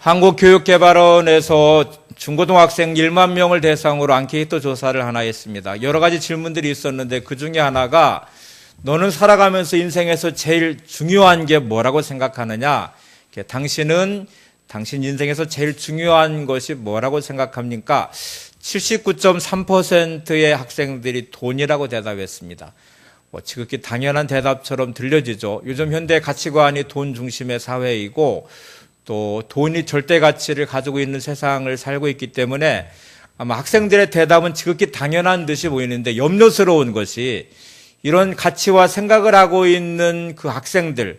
한국교육개발원에서 중고등학생 1만 명을 대상으로 앙케이트 조사를 하나 했습니다. 여러 가지 질문들이 있었는데 그 중에 하나가 너는 살아가면서 인생에서 제일 중요한 게 뭐라고 생각하느냐? 당신 인생에서 제일 중요한 것이 뭐라고 생각합니까? 79.3%의 학생들이 돈이라고 대답했습니다. 지극히 당연한 대답처럼 들려지죠. 요즘 현대 가치관이 돈 중심의 사회이고 또 돈이 절대 가치를 가지고 있는 세상을 살고 있기 때문에 아마 학생들의 대답은 지극히 당연한 듯이 보이는데 염려스러운 것이 이런 가치와 생각을 하고 있는 그 학생들,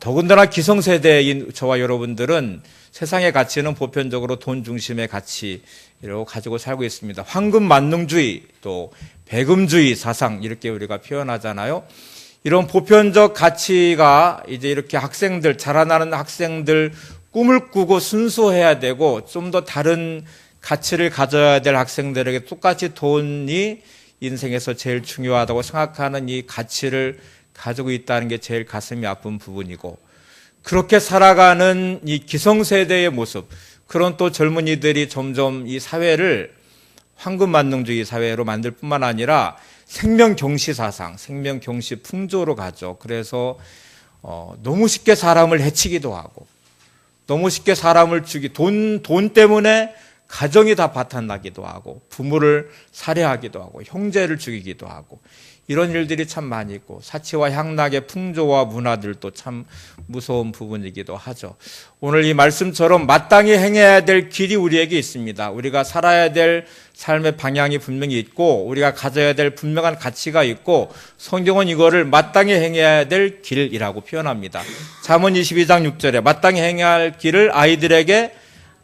더군다나 기성세대인 저와 여러분들은 세상의 가치는 보편적으로 돈 중심의 가치로 가지고 살고 있습니다. 황금 만능주의, 또 배금주의 사상 이렇게 우리가 표현하잖아요. 이런 보편적 가치가 이제 이렇게 학생들, 자라나는 학생들 꿈을 꾸고 순수해야 되고 좀 더 다른 가치를 가져야 될 학생들에게 똑같이 돈이 인생에서 제일 중요하다고 생각하는 이 가치를 가지고 있다는 게 제일 가슴이 아픈 부분이고, 그렇게 살아가는 이 기성세대의 모습, 그런 또 젊은이들이 점점 이 사회를 황금만능주의 사회로 만들 뿐만 아니라 생명경시 사상, 생명경시 풍조로 가죠. 그래서 너무 쉽게 사람을 해치기도 하고 너무 쉽게 사람을 돈 때문에 가정이 다 바탕나기도 하고 부모를 살해하기도 하고 형제를 죽이기도 하고 이런 일들이 참 많이 있고 사치와 향락의 풍조와 문화들도 참 무서운 부분이기도 하죠. 오늘 이 말씀처럼 마땅히 행해야 될 길이 우리에게 있습니다. 우리가 살아야 될 삶의 방향이 분명히 있고 우리가 가져야 될 분명한 가치가 있고 성경은 이거를 마땅히 행해야 될 길이라고 표현합니다. 잠언 22장 6절에 마땅히 행해야 할 길을 아이들에게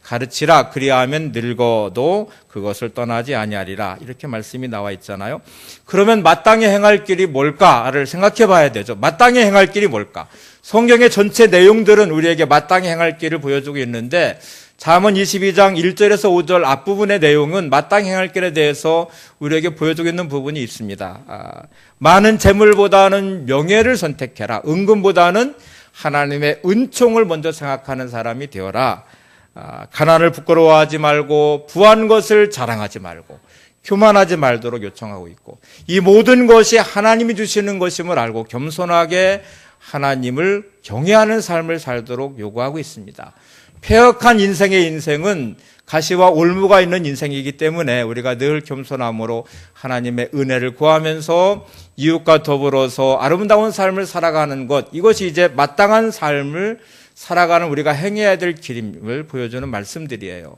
가르치라. 그리하면 늙어도 그것을 떠나지 아니하리라. 이렇게 말씀이 나와 있잖아요. 그러면 마땅히 행할 길이 뭘까를 생각해 봐야 되죠. 마땅히 행할 길이 뭘까? 성경의 전체 내용들은 우리에게 마땅히 행할 길을 보여주고 있는데 잠언 22장 1절에서 5절 앞부분의 내용은 마땅히 행할 길에 대해서 우리에게 보여주고 있는 부분이 있습니다. 많은 재물보다는 명예를 선택해라. 은금보다는 하나님의 은총을 먼저 생각하는 사람이 되어라. 가난을 부끄러워하지 말고 부한 것을 자랑하지 말고 교만하지 말도록 요청하고 있고, 이 모든 것이 하나님이 주시는 것임을 알고 겸손하게 하나님을 경외하는 삶을 살도록 요구하고 있습니다. 폐역한 인생은 가시와 올무가 있는 인생이기 때문에 우리가 늘 겸손함으로 하나님의 은혜를 구하면서 이웃과 더불어서 아름다운 삶을 살아가는 것, 이것이 이제 마땅한 삶을 살아가는 우리가 행해야 될 길임을 보여주는 말씀들이에요.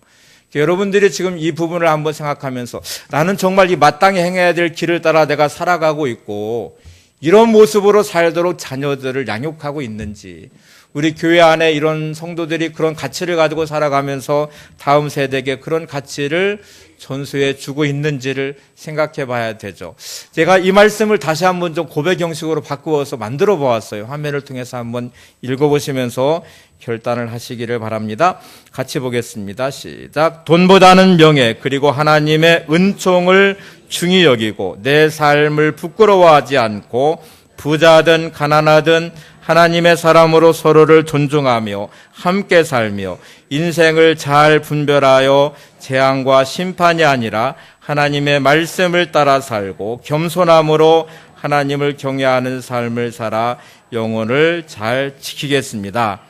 여러분들이 지금 이 부분을 한번 생각하면서 나는 정말 이 마땅히 행해야 될 길을 따라 내가 살아가고 있고 이런 모습으로 살도록 자녀들을 양육하고 있는지, 우리 교회 안에 이런 성도들이 그런 가치를 가지고 살아가면서 다음 세대에게 그런 가치를 전수해 주고 있는지를 생각해 봐야 되죠. 제가 이 말씀을 다시 한번 좀 고백 형식으로 바꾸어서 만들어 보았어요. 화면을 통해서 한번 읽어보시면서 결단을 하시기를 바랍니다. 같이 보겠습니다. 시작. 돈보다는 명예 그리고 하나님의 은총을 중히 여기고 내 삶을 부끄러워하지 않고 부자든 가난하든 하나님의 사람으로 서로를 존중하며 함께 살며 인생을 잘 분별하여 재앙과 심판이 아니라 하나님의 말씀을 따라 살고 겸손함으로 하나님을 경외하는 삶을 살아 영혼을 잘 지키겠습니다.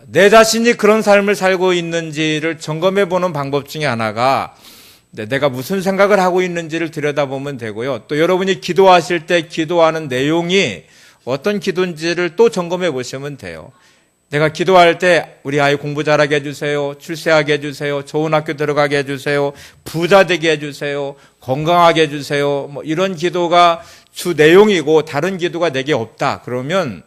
내 자신이 그런 삶을 살고 있는지를 점검해 보는 방법 중에 하나가 내가 무슨 생각을 하고 있는지를 들여다보면 되고요. 또 여러분이 기도하실 때 기도하는 내용이 어떤 기도인지를 또 점검해 보시면 돼요. 내가 기도할 때 우리 아이 공부 잘하게 해주세요. 출세하게 해주세요. 좋은 학교 들어가게 해주세요. 부자 되게 해주세요. 건강하게 해주세요. 이런 기도가 주 내용이고 다른 기도가 내게 없다. 그러면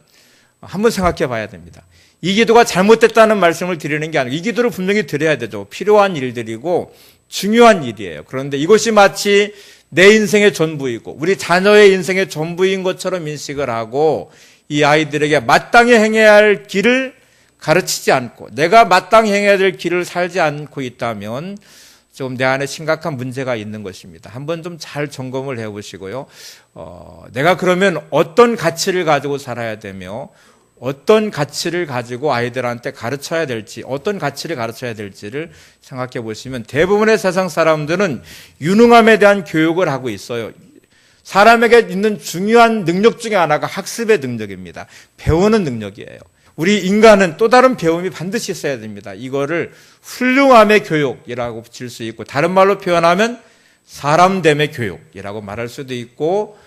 한번 생각해 봐야 됩니다. 이 기도가 잘못됐다는 말씀을 드리는 게 아니고 이 기도를 분명히 드려야 되죠. 필요한 일들이고 중요한 일이에요. 그런데 이것이 마치 내 인생의 전부이고 우리 자녀의 인생의 전부인 것처럼 인식을 하고 이 아이들에게 마땅히 행해야 할 길을 가르치지 않고 내가 마땅히 행해야 될 길을 살지 않고 있다면 좀 내 안에 심각한 문제가 있는 것입니다. 한번 좀 잘 점검을 해보시고요. 내가 그러면 어떤 가치를 가지고 살아야 되며 어떤 가치를 가지고 아이들한테 가르쳐야 될지, 어떤 가치를 가르쳐야 될지를 생각해 보시면 대부분의 세상 사람들은 유능함에 대한 교육을 하고 있어요. 사람에게 있는 중요한 능력 중에 하나가 학습의 능력입니다. 배우는 능력이에요. 우리 인간은 또 다른 배움이 반드시 있어야 됩니다. 이거를 훌륭함의 교육이라고 붙일 수 있고, 다른 말로 표현하면 사람됨의 교육이라고 말할 수도 있고,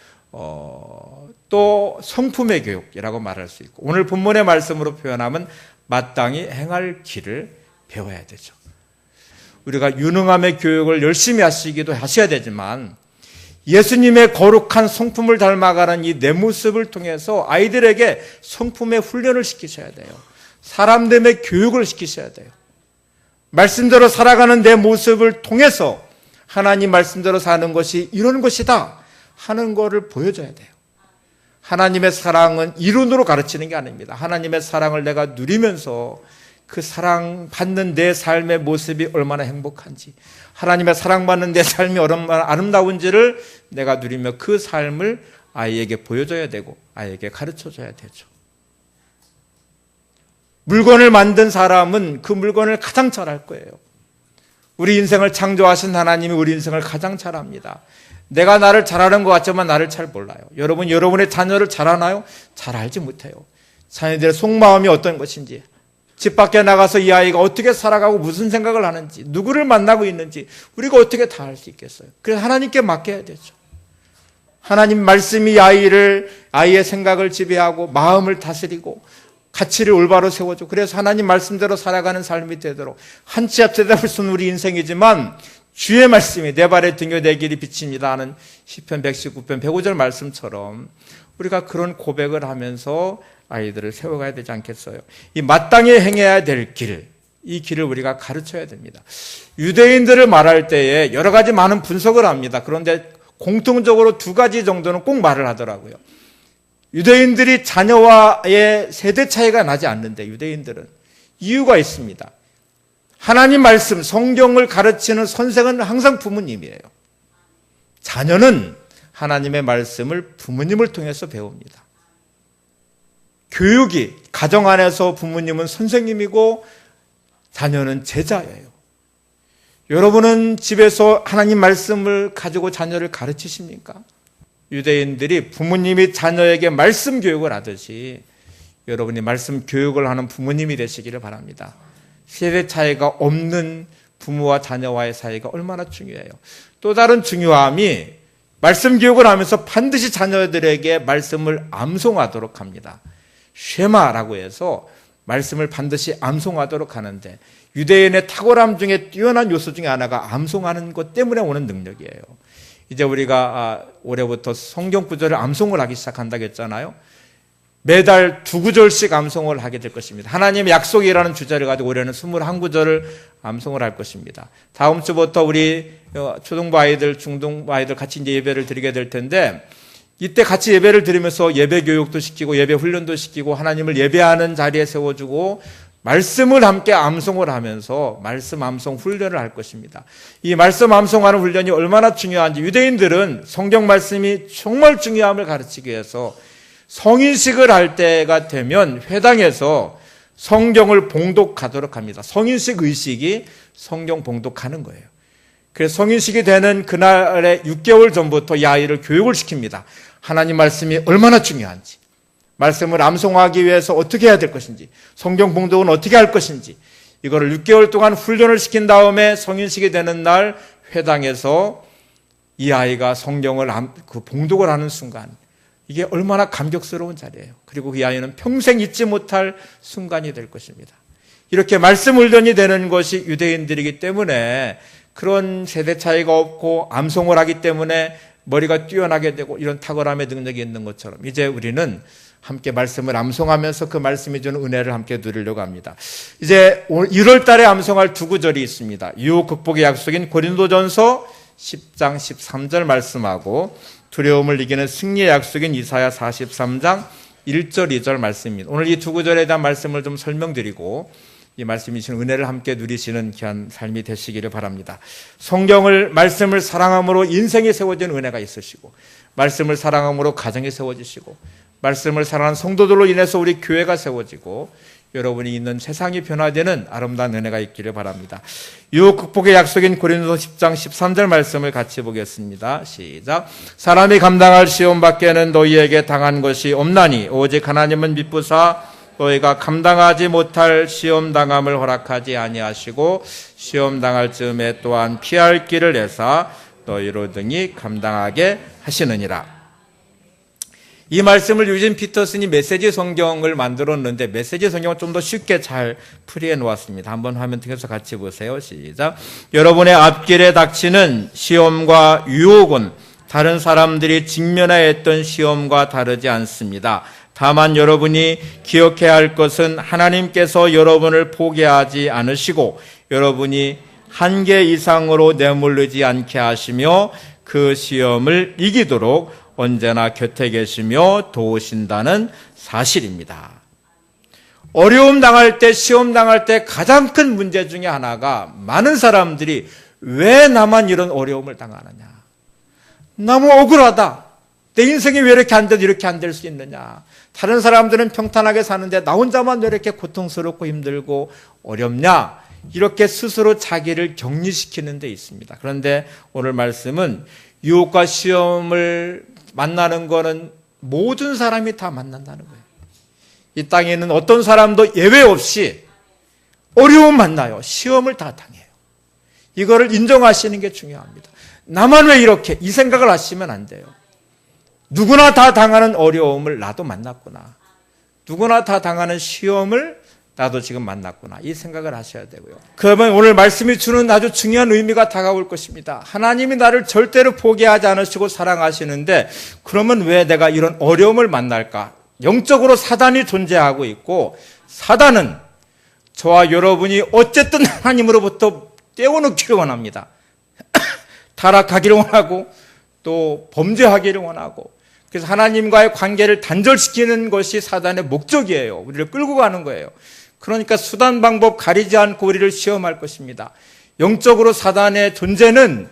또 성품의 교육이라고 말할 수 있고, 오늘 본문의 말씀으로 표현하면 마땅히 행할 길을 배워야 되죠. 우리가 유능함의 교육을 열심히 하시기도 하셔야 되지만 예수님의 거룩한 성품을 닮아가는 이 내 모습을 통해서 아이들에게 성품의 훈련을 시키셔야 돼요. 사람됨의 교육을 시키셔야 돼요. 말씀대로 살아가는 내 모습을 통해서 하나님 말씀대로 사는 것이 이런 것이다 하는 것을 보여줘야 돼요. 하나님의 사랑은 이론으로 가르치는 게 아닙니다. 하나님의 사랑을 내가 누리면서 그 사랑 받는 내 삶의 모습이 얼마나 행복한지, 하나님의 사랑받는 내 삶이 얼마나 아름다운지를 내가 누리며 그 삶을 아이에게 보여줘야 되고 아이에게 가르쳐줘야 되죠. 물건을 만든 사람은 그 물건을 가장 잘할 거예요. 우리 인생을 창조하신 하나님이 우리 인생을 가장 잘합니다. 내가 나를 잘하는 것 같지만 나를 잘 몰라요. 여러분, 여러분의 자녀를 잘 아나요? 잘 알지 못해요. 자녀들의 속마음이 어떤 것인지, 집 밖에 나가서 이 아이가 어떻게 살아가고 무슨 생각을 하는지, 누구를 만나고 있는지 우리가 어떻게 다 알 수 있겠어요? 그래서 하나님께 맡겨야 되죠. 하나님 말씀이 아이의 생각을 지배하고 마음을 다스리고 가치를 올바로 세워줘. 그래서 하나님 말씀대로 살아가는 삶이 되도록, 한 치 앞에 잡을 수 없는 우리 인생이지만 주의 말씀이 내 발의 등에 내 길이 빛입니다 하는 시편 119편 105절 말씀처럼 우리가 그런 고백을 하면서 아이들을 세워가야 되지 않겠어요? 이 마땅히 행해야 될 길, 이 길을 우리가 가르쳐야 됩니다. 유대인들을 말할 때에 여러 가지 많은 분석을 합니다. 그런데 공통적으로 두 가지 정도는 꼭 말을 하더라고요. 유대인들이 자녀와의 세대 차이가 나지 않는데, 유대인들은 이유가 있습니다. 하나님 말씀, 성경을 가르치는 선생은 항상 부모님이에요. 자녀는 하나님의 말씀을 부모님을 통해서 배웁니다. 교육이 가정 안에서 부모님은 선생님이고 자녀는 제자예요. 여러분은 집에서 하나님 말씀을 가지고 자녀를 가르치십니까? 유대인들이 부모님이 자녀에게 말씀 교육을 하듯이 여러분이 말씀 교육을 하는 부모님이 되시기를 바랍니다. 세대 차이가 없는 부모와 자녀와의 사이가 얼마나 중요해요. 또 다른 중요함이 말씀 교육을 하면서 반드시 자녀들에게 말씀을 암송하도록 합니다. 쉐마라고 해서 말씀을 반드시 암송하도록 하는데, 유대인의 탁월함 중에 뛰어난 요소 중에 하나가 암송하는 것 때문에 오는 능력이에요. 이제 우리가 올해부터 성경 구절을 암송을 하기 시작한다고 했잖아요. 매달 2구절씩 암송을 하게 될 것입니다. 하나님의 약속이라는 주제를 가지고 올해는 21구절을 암송을 할 것입니다. 다음 주부터 우리 초등부 아이들, 중등부 아이들 같이 이제 예배를 드리게 될 텐데, 이때 같이 예배를 드리면서 예배 교육도 시키고 예배 훈련도 시키고 하나님을 예배하는 자리에 세워주고 말씀을 함께 암송을 하면서 말씀 암송 훈련을 할 것입니다. 이 말씀 암송하는 훈련이 얼마나 중요한지, 유대인들은 성경 말씀이 정말 중요함을 가르치기 위해서 성인식을 할 때가 되면 회당에서 성경을 봉독하도록 합니다. 성인식 의식이 성경 봉독하는 거예요. 그래서 성인식이 되는 그날의 6개월 전부터 이 아이를 교육을 시킵니다. 하나님 말씀이 얼마나 중요한지, 말씀을 암송하기 위해서 어떻게 해야 될 것인지, 성경 봉독은 어떻게 할 것인지, 이거를 6개월 동안 훈련을 시킨 다음에 성인식이 되는 날 회당에서 이 아이가 성경을 봉독을 하는 순간, 이게 얼마나 감격스러운 자리예요. 그리고 이 아이는 평생 잊지 못할 순간이 될 것입니다. 이렇게 말씀 훈련이 되는 것이 유대인들이기 때문에 그런 세대 차이가 없고 암송을 하기 때문에 머리가 뛰어나게 되고 이런 탁월함의 능력이 있는 것처럼 이제 우리는 함께 말씀을 암송하면서 그 말씀이 주는 은혜를 함께 누리려고 합니다. 이제 1월 달에 암송할 2구절이 있습니다. 유혹 극복의 약속인 고린도전서 10장 13절 말씀하고 두려움을 이기는 승리의 약속인 이사야 43장 1절 2절 말씀입니다. 오늘 이 2구절에 대한 말씀을 좀 설명드리고 이 말씀이 주신 은혜를 함께 누리시는 귀한 삶이 되시기를 바랍니다. 성경을, 말씀을 사랑함으로 인생이 세워진 은혜가 있으시고, 말씀을 사랑함으로 가정이 세워지시고, 말씀을 사랑하는 성도들로 인해서 우리 교회가 세워지고 여러분이 있는 세상이 변화되는 아름다운 은혜가 있기를 바랍니다. 유혹 극복의 약속인 고린도서 10장 13절 말씀을 같이 보겠습니다. 시작. 사람이 감당할 시험 밖에는 너희에게 당한 것이 없나니 오직 하나님은 미쁘사 너희가 감당하지 못할 시험 당함을 허락하지 아니하시고 시험 당할 즈음에 또한 피할 길을 내사 너희로 등이 감당하게 하시느니라. 이 말씀을 유진 피터슨이 메시지 성경을 만들었는데 메시지 성경을 좀 더 쉽게 잘 풀이해 놓았습니다. 한번 화면 통해서 같이 보세요. 시작. 여러분의 앞길에 닥치는 시험과 유혹은 다른 사람들이 직면해야 했던 시험과 다르지 않습니다. 다만 여러분이 기억해야 할 것은 하나님께서 여러분을 포기하지 않으시고 여러분이 한계 이상으로 내몰리지 않게 하시며 그 시험을 이기도록 언제나 곁에 계시며 도우신다는 사실입니다. 어려움 당할 때, 시험 당할 때 가장 큰 문제 중에 하나가 많은 사람들이 왜 나만 이런 어려움을 당하느냐. 너무 억울하다. 내 인생이 왜 이렇게 안 돼도 이렇게 안 될 수 있느냐. 다른 사람들은 평탄하게 사는데 나 혼자만 왜 이렇게 고통스럽고 힘들고 어렵냐. 이렇게 스스로 자기를 격리시키는 데 있습니다. 그런데 오늘 말씀은 유혹과 시험을 만나는 거는 모든 사람이 다 만난다는 거예요. 이 땅에 있는 어떤 사람도 예외 없이 어려움 만나요. 시험을 다 당해요. 이거를 인정하시는 게 중요합니다. 나만 왜 이렇게 이 생각을 하시면 안 돼요. 누구나 다 당하는 어려움을 나도 만났구나. 누구나 다 당하는 시험을 나도 지금 만났구나. 이 생각을 하셔야 되고요. 그러면 오늘 말씀이 주는 아주 중요한 의미가 다가올 것입니다. 하나님이 나를 절대로 포기하지 않으시고 사랑하시는데 그러면 왜 내가 이런 어려움을 만날까? 영적으로 사단이 존재하고 있고 사단은 저와 여러분이 어쨌든 하나님으로부터 떼어놓기를 원합니다. 타락하기를 원하고 또 범죄하기를 원하고 그래서 하나님과의 관계를 단절시키는 것이 사단의 목적이에요. 우리를 끌고 가는 거예요. 그러니까 수단 방법 가리지 않고 우리를 시험할 것입니다. 영적으로 사단의 존재는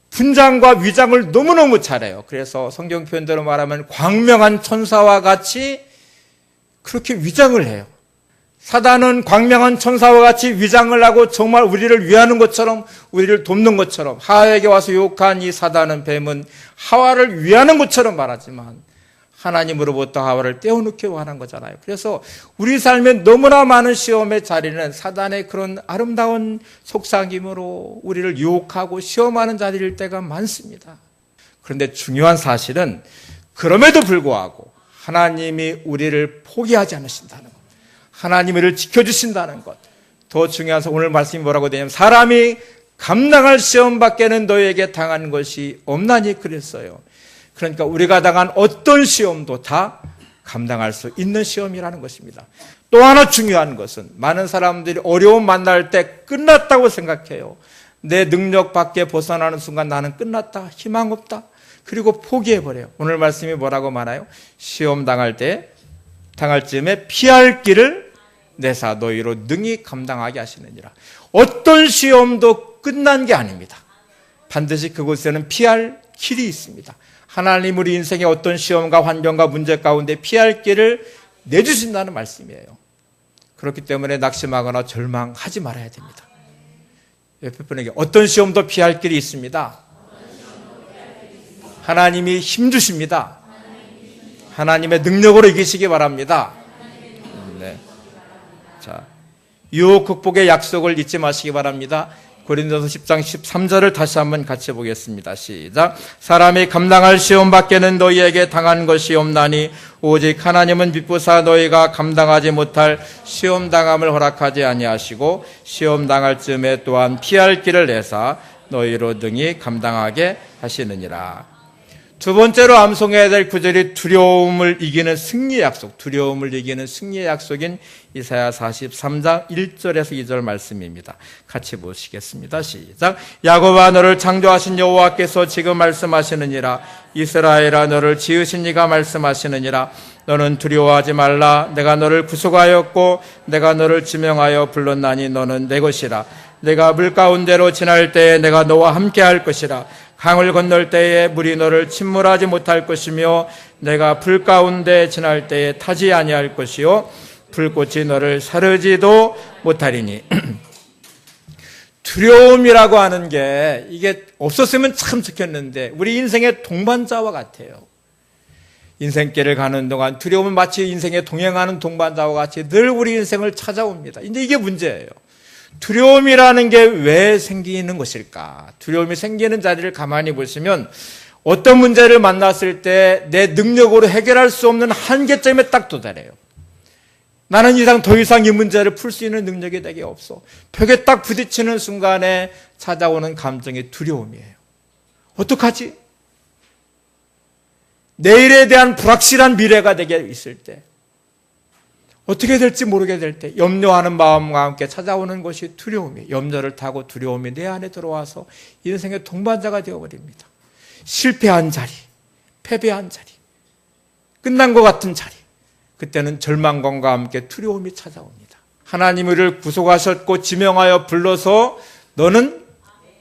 분장과 위장을 너무너무 잘해요. 그래서 성경 표현대로 말하면 광명한 천사와 같이 그렇게 위장을 해요. 사단은 광명한 천사와 같이 위장을 하고 정말 우리를 위하는 것처럼 우리를 돕는 것처럼 하와에게 와서 유혹한 이 사단은 뱀은 하와를 위하는 것처럼 말하지만 하나님으로부터 하와를 떼어놓기 원한 거잖아요. 그래서 우리 삶에 너무나 많은 시험의 자리는 사단의 그런 아름다운 속삭임으로 우리를 유혹하고 시험하는 자리일 때가 많습니다. 그런데 중요한 사실은 그럼에도 불구하고 하나님이 우리를 포기하지 않으신다는 것, 하나님이 우리를 지켜주신다는 것, 더 중요한 오늘 말씀이 뭐라고 되냐면 사람이 감당할 시험 밖에는 너희에게 당한 것이 없나니 그랬어요. 그러니까 우리가 당한 어떤 시험도 다 감당할 수 있는 시험이라는 것입니다. 또 하나 중요한 것은 많은 사람들이 어려움 만날 때 끝났다고 생각해요. 내 능력 밖에 벗어나는 순간 나는 끝났다, 희망 없다. 그리고 포기해버려요. 오늘 말씀이 뭐라고 말해요? 시험 당할 즈음에 피할 길을 내사 너희로 능히 감당하게 하시느니라. 어떤 시험도 끝난 게 아닙니다. 반드시 그곳에는 피할 길이 있습니다. 하나님 우리 인생의 어떤 시험과 환경과 문제 가운데 피할 길을 내주신다는 말씀이에요. 그렇기 때문에 낙심하거나 절망하지 말아야 됩니다. 옆에 분에게 어떤 시험도 피할 길이 있습니다. 하나님이 힘 주십니다. 하나님의 능력으로 이기시기 바랍니다. 네. 자, 유혹 극복의 약속을 잊지 마시기 바랍니다. 고린도서 10장 13절을 다시 한번 같이 보겠습니다. 시작. 사람이 감당할 시험 밖에는 너희에게 당한 것이 없나니 오직 하나님은 미쁘사 너희가 감당하지 못할 시험 당함을 허락하지 아니하시고 시험 당할 즈음에 또한 피할 길을 내사 너희로 등이 감당하게 하시느니라. 두 번째로 암송해야 될 구절이 두려움을 이기는 승리의 약속, 두려움을 이기는 승리의 약속인 이사야 43장 1절에서 2절 말씀입니다. 같이 보시겠습니다. 시작. 야곱아 너를 창조하신 여호와께서 지금 말씀하시느니라. 이스라엘아 너를 지으신 이가 말씀하시느니라. 너는 두려워하지 말라. 내가 너를 구속하였고 내가 너를 지명하여 불렀나니 너는 내 것이라. 내가 물 가운데로 지날 때에 내가 너와 함께 할 것이라. 강을 건널 때에 물이 너를 침몰하지 못할 것이며 내가 불 가운데 지날 때에 타지 아니할 것이요 불꽃이 너를 사르지도 못하리니. 두려움이라고 하는 게 이게 없었으면 참 좋겠는데 우리 인생의 동반자와 같아요. 인생길을 가는 동안 두려움은 마치 인생에 동행하는 동반자와 같이 늘 우리 인생을 찾아옵니다. 근데 이게 문제예요. 두려움이라는 게 왜 생기는 것일까? 두려움이 생기는 자리를 가만히 보시면 어떤 문제를 만났을 때 내 능력으로 해결할 수 없는 한계점에 딱 도달해요. 나는 더 이상 이 문제를 풀 수 있는 능력이 내게 없어. 벽에 딱 부딪히는 순간에 찾아오는 감정이 두려움이에요. 어떡하지? 내일에 대한 불확실한 미래가 내게 있을 때, 어떻게 될지 모르게 될 때 염려하는 마음과 함께 찾아오는 것이 두려움이에요. 염려를 타고 두려움이 내 안에 들어와서 인생의 동반자가 되어버립니다. 실패한 자리, 패배한 자리, 끝난 것 같은 자리, 그때는 절망감과 함께 두려움이 찾아옵니다. 하나님이 우리를 구속하셨고 지명하여 불러서 너는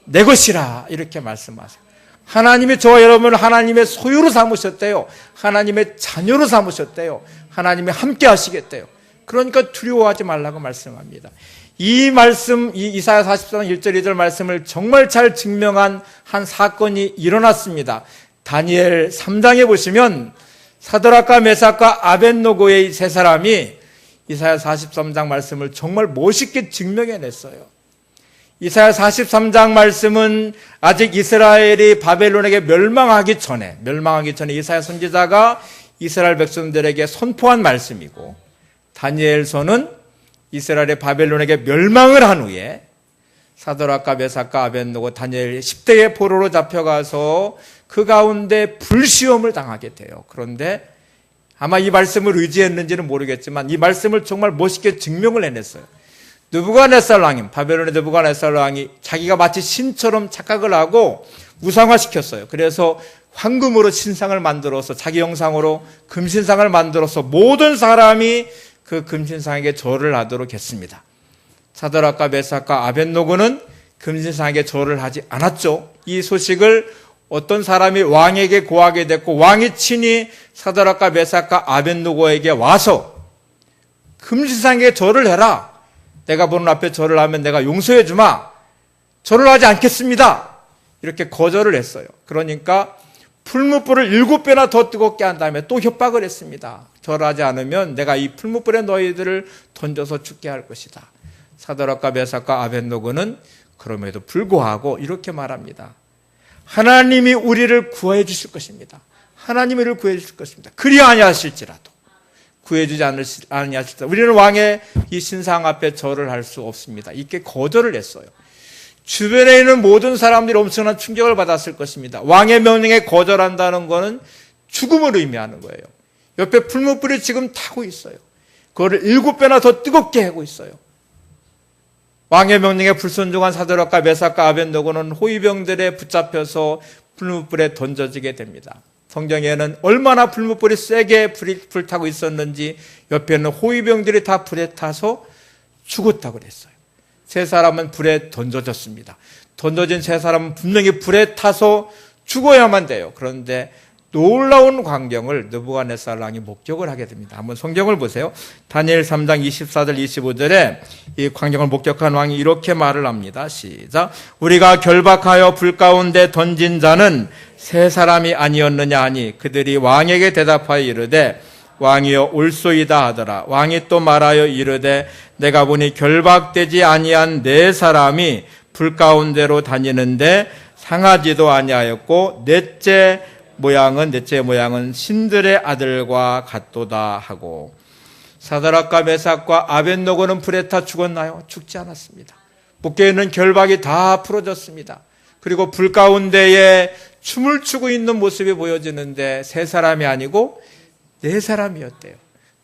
내 것이라 이렇게 말씀하세요. 하나님이 저와 여러분을 하나님의 소유로 삼으셨대요. 하나님의 자녀로 삼으셨대요. 하나님이 함께 하시겠대요. 그러니까 두려워하지 말라고 말씀합니다. 이 말씀, 이 이사야 44장 1절 2절 말씀을 정말 잘 증명한 한 사건이 일어났습니다. 다니엘 3장에 보시면 사드락과 메삭과 아벳노고의 세 사람이 이사야 43장 말씀을 정말 멋있게 증명해냈어요. 이사야 43장 말씀은 아직 이스라엘이 바벨론에게 멸망하기 전에 이사야 선지자가 이스라엘 백성들에게 선포한 말씀이고, 다니엘서는 이스라엘의 바벨론에게 멸망을 한 후에 사드락과 메삭과 아벳노고 다니엘이 10대의 포로로 잡혀가서 그 가운데 불시험을 당하게 돼요. 그런데 아마 이 말씀을 의지했는지는 모르겠지만 이 말씀을 정말 멋있게 증명을 해냈어요. 느부갓네살 왕이, 바벨론의 느부갓네살 왕이 자기가 마치 신처럼 착각을 하고 우상화시켰어요. 그래서 황금으로 신상을 만들어서 자기 형상으로 금신상을 만들어서 모든 사람이 그 금신상에게 절을 하도록 했습니다. 사드락과 메삭과 아벳노고는 금신상에게 절을 하지 않았죠. 이 소식을 어떤 사람이 왕에게 고하게 됐고, 왕이 친히 사드락과 메삭과 아벳노고에게 와서 금신상에게 절을 해라. 내가 보는 앞에 절을 하면 내가 용서해 주마. 절을 하지 않겠습니다. 이렇게 거절을 했어요. 그러니까 풀무불을 7배나 더 뜨겁게 한 다음에 또 협박을 했습니다. 절하지 않으면 내가 이 풀무불에 너희들을 던져서 죽게 할 것이다. 사드락과 메삭과 아벳노고는 그럼에도 불구하고 이렇게 말합니다. 하나님이 우리를 구해 주실 것입니다. 하나님이 우리를 구해 주실 것입니다. 그리 아니하실지라도, 구해주지 아니하실지라도 우리는 왕의 이 신상 앞에 절을 할 수 없습니다. 이렇게 거절을 했어요. 주변에 있는 모든 사람들이 엄청난 충격을 받았을 것입니다. 왕의 명령에 거절한다는 것은 죽음을 의미하는 거예요. 옆에 풀무불이 지금 타고 있어요. 그거를 7배나 더 뜨겁게 하고 있어요. 왕의 명령에 불순종한 사드락과 메삭과 아벳노고는 호위병들에 붙잡혀서 풀무불에 던져지게 됩니다. 성경에는 얼마나 풀무불이 세게 불타고 있었는지 옆에 있는 호위병들이 다 불에 타서 죽었다고 그랬어요. 세 사람은 불에 던져졌습니다. 던져진 세 사람은 분명히 불에 타서 죽어야만 돼요. 그런데 놀라운 광경을 느부갓네살 왕이 목격을 하게 됩니다. 한번 성경을 보세요. 다니엘 3장 24절 25절에 이 광경을 목격한 왕이 이렇게 말을 합니다. 시작. 우리가 결박하여 불 가운데 던진 자는 세 사람이 아니었느냐 하니 그들이 왕에게 대답하여 이르되 왕이여 올소이다 하더라. 왕이 또 말하여 이르되 내가 보니 결박되지 아니한 네 사람이 불 가운데로 다니는데 상하지도 아니하였고 넷째 모양은 신들의 아들과 같도다 하고. 사드락과 메삭과 아벳노고는 불에 타 죽었나요? 죽지 않았습니다. 목에 있는 결박이 다 풀어졌습니다. 그리고 불 가운데에 춤을 추고 있는 모습이 보여지는데 세 사람이 아니고 네 사람이었대요.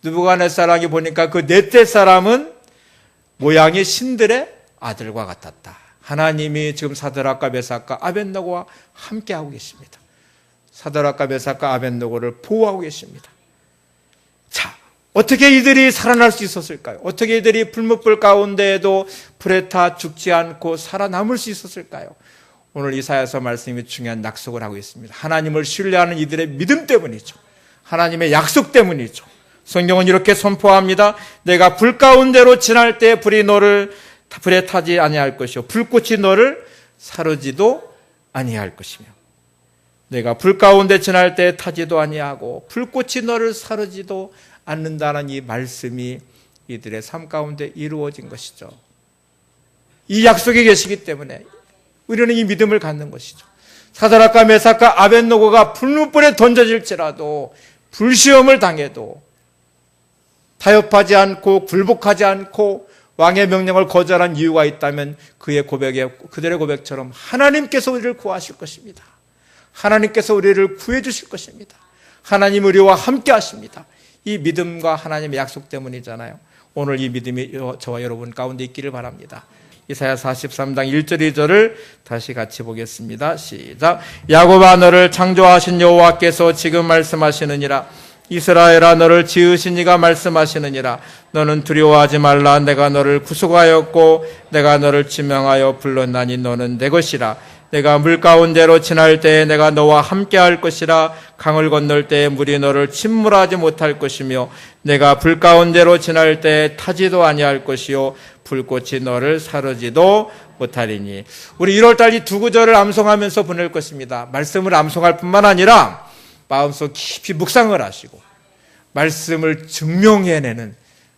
느부갓네살 왕이 보니까 그 넷째 사람은 모양이 신들의 아들과 같았다. 하나님이 지금 사드락과 메삭과 아벳노고와 함께하고 계십니다. 사드락과 메삭과 아벳노고를 보호하고 계십니다. 자, 어떻게 이들이 살아날 수 있었을까요? 어떻게 이들이 풀무불 가운데에도 불에 타 죽지 않고 살아남을 수 있었을까요? 오늘 이사야서 말씀이 중요한 약속을 하고 있습니다. 하나님을 신뢰하는 이들의 믿음 때문이죠. 하나님의 약속 때문이죠. 성경은 이렇게 선포합니다. 내가 불 가운데로 지날 때 불에 타지 아니할 것이요 불꽃이 너를 사르지도 아니할 것이며, 내가 불 가운데 지날 때 타지도 아니하고 불꽃이 너를 사르지도 않는다는 이 말씀이 이들의 삶 가운데 이루어진 것이죠. 이 약속이 계시기 때문에 우리는 이 믿음을 갖는 것이죠. 사드락과 메삭과 아벳노고가 불문불에 던져질지라도, 불시험을 당해도 타협하지 않고 굴복하지 않고 왕의 명령을 거절한 이유가 있다면 그들의 고백처럼 하나님께서 우리를 구하실 것입니다. 하나님께서 우리를 구해 주실 것입니다. 하나님 우리와 함께 하십니다. 이 믿음과 하나님의 약속 때문이잖아요. 오늘 이 믿음이 저와 여러분 가운데 있기를 바랍니다. 이사야 43장 1절 2절을 다시 같이 보겠습니다. 시작. 야곱아 너를 창조하신 여호와께서 지금 말씀하시느니라. 이스라엘아 너를 지으신 이가 말씀하시느니라. 너는 두려워하지 말라. 내가 너를 구속하였고 내가 너를 지명하여 불렀나니 너는 내 것이라. 내가 물 가운데로 지날 때에 내가 너와 함께할 것이라. 강을 건널 때에 물이 너를 침몰하지 못할 것이며, 내가 불 가운데로 지날 때에 타지도 아니할 것이요 불꽃이 너를 사르지도 못하리니. 우리 1월달 이 두 구절을 암송하면서 보낼 것입니다. 말씀을 암송할 뿐만 아니라 마음속 깊이 묵상을 하시고 말씀을 증명해내는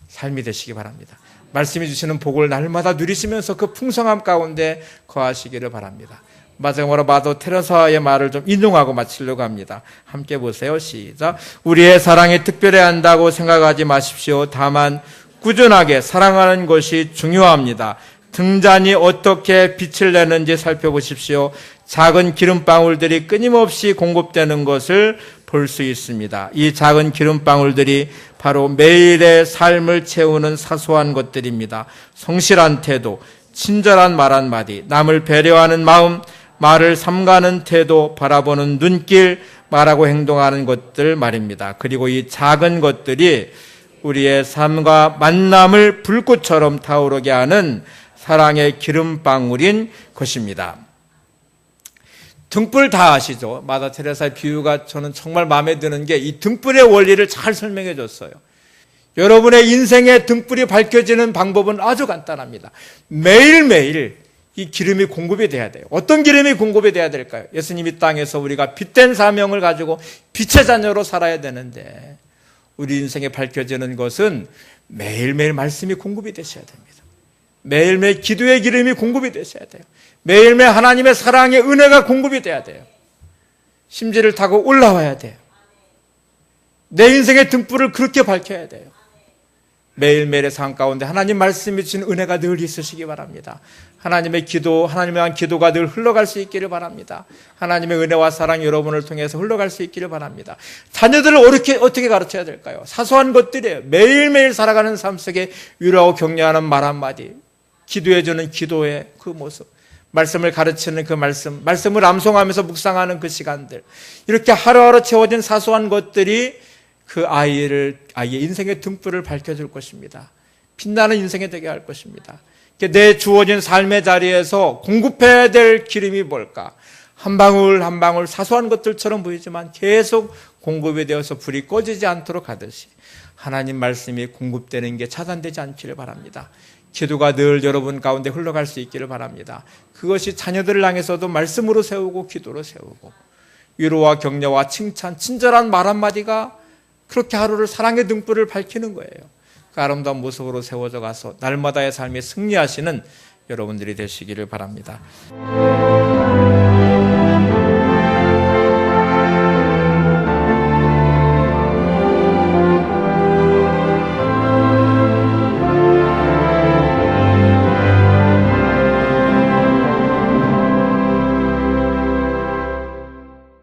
삶이 되시기 바랍니다. 말씀이 주시는 복을 날마다 누리시면서 그 풍성함 가운데 거하시기를 바랍니다. 마지막으로 마더 테레사의 말을 좀 인용하고 마치려고 합니다. 함께 보세요. 시작. 우리의 사랑이 특별해야 한다고 생각하지 마십시오. 다만 꾸준하게 사랑하는 것이 중요합니다. 등잔이 어떻게 빛을 내는지 살펴보십시오. 작은 기름방울들이 끊임없이 공급되는 것을 볼 수 있습니다. 이 작은 기름방울들이 바로 매일의 삶을 채우는 사소한 것들입니다. 성실한 태도, 친절한 말 한마디, 남을 배려하는 마음, 말을 삼가는 태도, 바라보는 눈길, 말하고 행동하는 것들 말입니다. 그리고 이 작은 것들이 우리의 삶과 만남을 불꽃처럼 타오르게 하는 사랑의 기름방울인 것입니다. 등불 다 아시죠? 마더 테레사의 비유가 저는 정말 마음에 드는 게 이 등불의 원리를 잘 설명해 줬어요. 여러분의 인생의 등불이 밝혀지는 방법은 아주 간단합니다. 매일매일 이 기름이 공급이 돼야 돼요. 어떤 기름이 공급이 돼야 될까요? 예수님이 땅에서 우리가 빛된 사명을 가지고 빛의 자녀로 살아야 되는데, 우리 인생에 밝혀지는 것은 매일매일 말씀이 공급이 되셔야 됩니다. 매일매일 기도의 기름이 공급이 되셔야 돼요. 매일매일 하나님의 사랑의 은혜가 공급이 돼야 돼요. 심지를 타고 올라와야 돼요. 내 인생의 등불을 그렇게 밝혀야 돼요. 매일매일의 삶 가운데 하나님 말씀이 주신 은혜가 늘 있으시기 바랍니다. 하나님의 기도, 하나님에 대한 기도가 늘 흘러갈 수 있기를 바랍니다. 하나님의 은혜와 사랑이 여러분을 통해서 흘러갈 수 있기를 바랍니다. 자녀들을 어떻게 가르쳐야 될까요? 사소한 것들이에요. 매일매일 살아가는 삶 속에 위로하고 격려하는 말 한마디, 기도해주는 기도의 그 모습, 말씀을 가르치는 그 말씀을 암송하면서 묵상하는 그 시간들, 이렇게 하루하루 채워진 사소한 것들이 그 아이의 인생의 등불을 밝혀줄 것입니다. 빛나는 인생이 되게 할 것입니다. 내 주어진 삶의 자리에서 공급해야 될 기름이 뭘까? 한 방울 한 방울 사소한 것들처럼 보이지만 계속 공급이 되어서 불이 꺼지지 않도록 하듯이 하나님 말씀이 공급되는 게 차단되지 않기를 바랍니다. 기도가 늘 여러분 가운데 흘러갈 수 있기를 바랍니다. 그것이 자녀들을 향해서도 말씀으로 세우고 기도로 세우고 위로와 격려와 칭찬, 친절한 말 한마디가 그렇게 하루를 사랑의 등불을 밝히는 거예요. 그 아름다운 모습으로 세워져 가서 날마다의 삶에 승리하시는 여러분들이 되시기를 바랍니다.